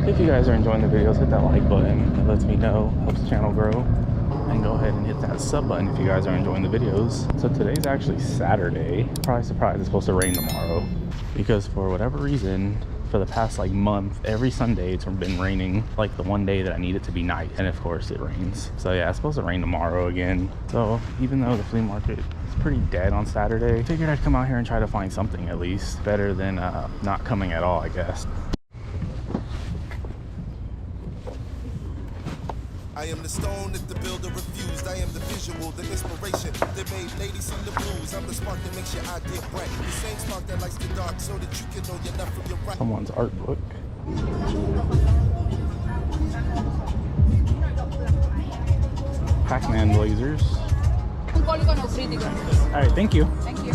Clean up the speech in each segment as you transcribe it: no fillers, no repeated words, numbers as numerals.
If you guys are enjoying the videos, hit that like button. It lets me know, helps the channel grow. And go ahead and hit that sub button if you guys are enjoying the videos. So today's actually Saturday. Probably surprised it's supposed to rain tomorrow, because for whatever reason, for the past like month, every Sunday it's been raining like the one day that I need it to be nice, and of course it rains. So yeah, it's supposed to rain tomorrow again. So even though the flea market is pretty dead on Saturday, I figured I'd come out here and try to find something at least. Better than not coming at all, I guess. I am the stone that the builder refused. I am the visual, the inspiration that made ladies sing the blues. I'm the spark that makes your idea bright. The same spark that lights the dark so that you can know your left from your right. Someone's art book. Pac-Man blazers. Alright, thank you. Thank you.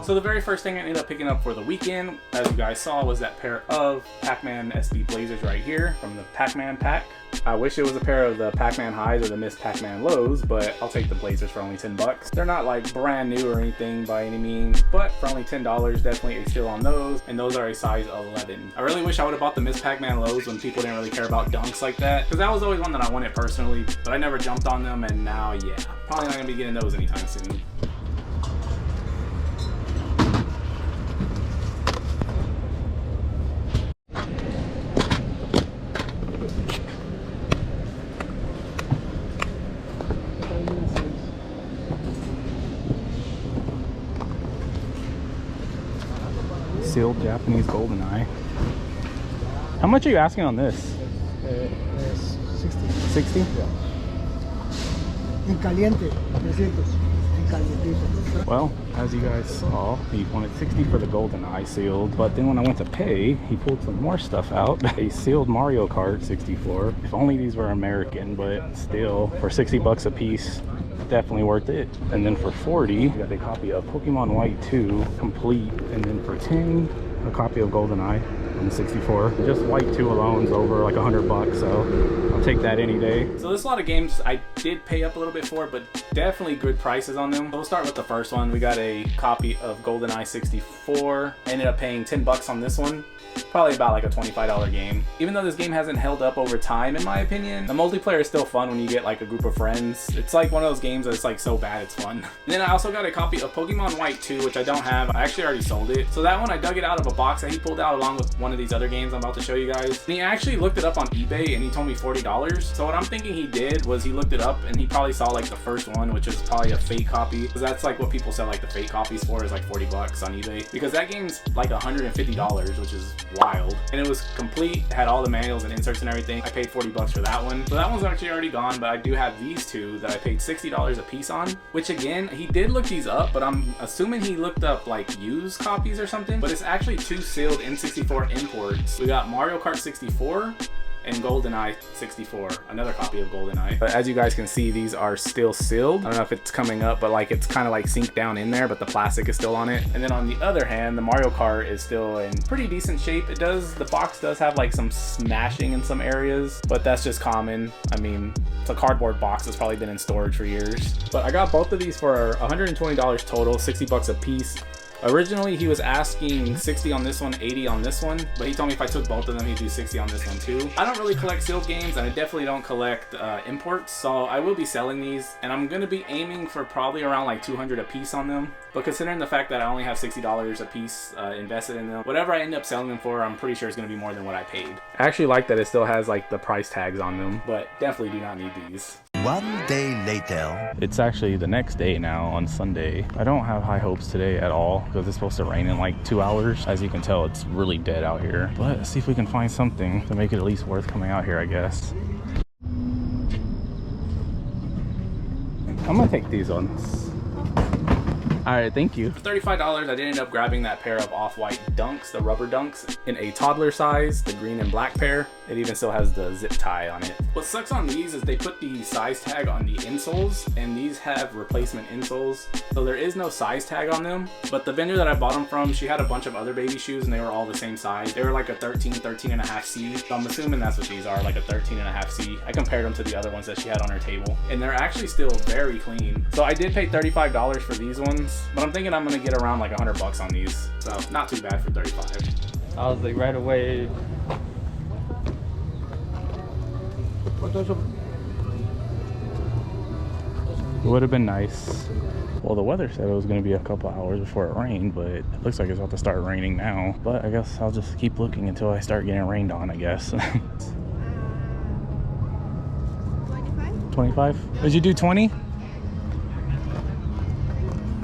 So the very first thing I ended up picking up for the weekend, as you guys saw, was that pair of Pac-Man SB blazers right here from the Pac-Man pack. I wish it was a pair of the Pac-Man highs or the Miss Pac-Man lows, but I'll take the blazers for only 10 bucks. They're not like brand new or anything by any means, but for only $10, definitely a steal on those, and those are a size 11. I really wish I would have bought the Miss Pac-Man lows when people didn't really care about dunks like that, because that was always one that I wanted personally, but I never jumped on them, and now, yeah, probably not gonna be getting those anytime soon. Sealed Japanese goldeneye. How much are you asking on this? 60. 60? Yeah. En caliente, 300. En calientito. Well, as you guys saw, he wanted 60 for the goldeneye sealed, but then when I went to pay, he pulled some more stuff out. A sealed Mario Kart 64. If only these were American, but still, for 60 bucks a piece, definitely worth it. And then for 40, I got a copy of Pokemon White 2 complete, and then for 10, a copy of GoldenEye on the 64. Just White 2 alone is over like 100 bucks, so I'll take that any day. So there's a lot of games I did pay up a little bit for, but definitely good prices on them. So we'll start with the first one. We got a copy of GoldenEye 64. I ended up paying 10 bucks on this one. Probably about like a $25 game. Even though this game hasn't held up over time, in my opinion, the multiplayer is still fun when you get like a group of friends. It's like one of those games that's like so bad it's fun. And then I also got a copy of Pokemon White 2, which I don't have. I actually already sold it. So that one I dug it out of a box that he pulled out along with one of these other games I'm about to show you guys. And he actually looked it up on eBay and he told me $40. So what I'm thinking he did was he looked it up and he probably saw like the first one, which is probably a fake copy. Because that's like what people sell like the fake copies for, is like 40 bucks on eBay. Because that game's like $150, which is wild. And it was complete, had all the manuals and inserts and everything. I paid 40 bucks for that one. So that one's actually already gone, but I do have these two that I paid $60 a piece on, which again, he did look these up, but I'm assuming he looked up like used copies or something, but it's actually two sealed N64 imports. We got Mario Kart 64 and GoldenEye 64, another copy of GoldenEye. But as you guys can see, these are still sealed. I don't know if it's coming up, but like it's kind of like synced down in there, but the plastic is still on it. And then on the other hand, the Mario Kart is still in pretty decent shape. The box does have like some smashing in some areas, but that's just common. I mean, it's a cardboard box that's probably been in storage for years. But I got both of these for $120 total, 60 bucks a piece. Originally, he was asking 60 on this one, 80 on this one, but he told me if I took both of them, he'd do 60 on this one too. I don't really collect sealed games, and I definitely don't collect imports, so I will be selling these, and I'm gonna be aiming for probably around like 200 a piece on them. But considering the fact that I only have $60 a piece invested in them, whatever I end up selling them for, I'm pretty sure it's gonna be more than what I paid. I actually like that it still has like the price tags on them, but definitely do not need these. One day later. It's actually the next day now on Sunday. I don't have high hopes today at all because it's supposed to rain in like 2 hours. As you can tell, it's really dead out here. But let's see if we can find something to make it at least worth coming out here, I guess. I'm gonna take these ones. All right, thank you. For $35, I did end up grabbing that pair of off-white dunks, the rubber dunks, in a toddler size, the green and black pair. It even still has the zip tie on it. What sucks on these is they put the size tag on the insoles, and these have replacement insoles. So there is no size tag on them, but the vendor that I bought them from, she had a bunch of other baby shoes and they were all the same size. They were like a 13.5C. So I'm assuming that's what these are, like a 13.5C. I compared them to the other ones that she had on her table, and they're actually still very clean. So I did pay $35 for these ones, but I'm thinking I'm gonna get around like 100 bucks on these. So not too bad for 35. I was like right away, It would have been nice. Well, the weather said it was going to be a couple hours before it rained, but it looks like it's about to start raining now. But I guess I'll just keep looking until I start getting rained on, I guess. 25? 25? Did you do 20?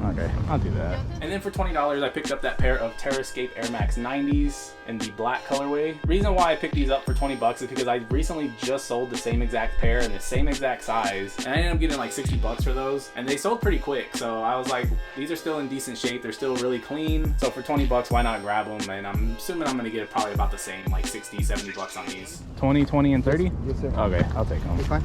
Okay, I'll do that. And then for $20, I picked up that pair of Terrascape Air Max 90s in the black colorway. Reason why I picked these up for 20 bucks is because I recently just sold the same exact pair in the same exact size, and I ended up getting like 60 bucks for those, and they sold pretty quick. So I was like, these are still in decent shape, they're still really clean, so for 20 bucks, why not grab them? And I'm assuming I'm gonna get probably about the same, like 60, 70 bucks on these. 20, 20, and 30? Yes, sir. Okay, I'll take them. Fine.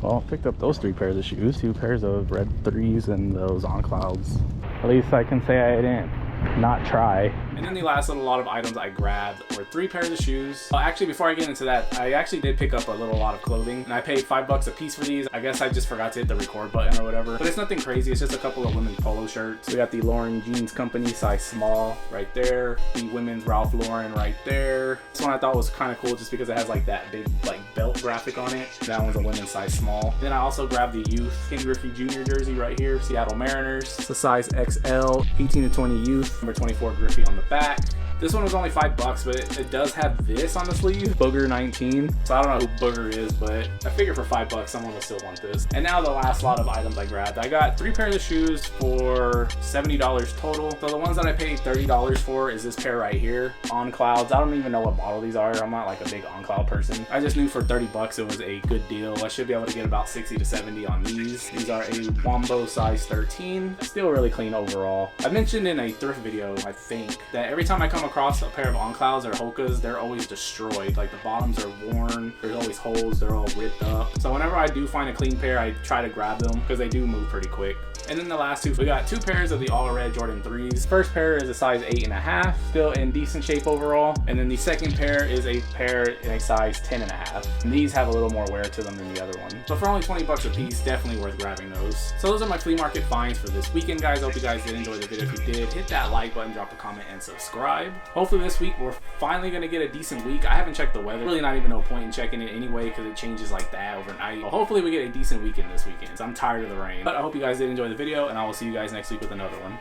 Well, picked up those 3 pairs of shoes, 2 pairs of red 3s and those on clouds. At least I can say I didn't not try. And then the last little lot of items I grabbed were 3 pairs of shoes. Well, actually, before I get into that, I actually did pick up a little lot of clothing, and I paid $5 a piece for these. I guess I just forgot to hit the record button or whatever, but it's nothing crazy. It's just a couple of women's polo shirts. We got the Lauren Jeans Company size small right there, the women's Ralph Lauren right there. This one I thought was kind of cool just because it has like that big like belt graphic on it. That one's a women's size small. Then I also grabbed the youth Ken Griffey Jr. jersey right here, Seattle Mariners. It's a size XL, 18 to 20 youth, number 24 Griffey on the back. This one was only $5, but it does have this on the sleeve, Booger 19. So I don't know who Booger is, but I figure for $5 someone will still want this. And now the last lot of items I grabbed. I got 3 pairs of shoes for $70 total. So the ones that I paid $30 for is this pair right here, On Clouds. I don't even know what model these are. I'm not like a big On Cloud person. I just knew for $30 it was a good deal. I should be able to get about 60 to 70 on these. These are a Wombo size 13. Still really clean overall. I mentioned in a thrift video, I think, that every time I come across a pair of On Clouds or Hokas, they're always destroyed. Like the bottoms are worn, there's always holes, they're all ripped up. So whenever I do find a clean pair, I try to grab them because they do move pretty quick. And then the last 2, we got 2 pairs of the all red Jordan 3s. First pair is a size 8.5, still in decent shape overall. And then the second pair is a pair in a size 10.5. And these have a little more wear to them than the other one. So for only 20 bucks a piece, definitely worth grabbing those. So those are my flea market finds for this weekend, guys. Hope you guys did enjoy the video. If you did, hit that like button, drop a comment, and subscribe. Hopefully this week we're finally gonna get a decent week. I haven't checked the weather. Really not even no point in checking it anyway because it changes like that overnight. But hopefully we get a decent weekend this weekend. So I'm tired of the rain. But I hope you guys did enjoy the video, and I will see you guys next week with another one.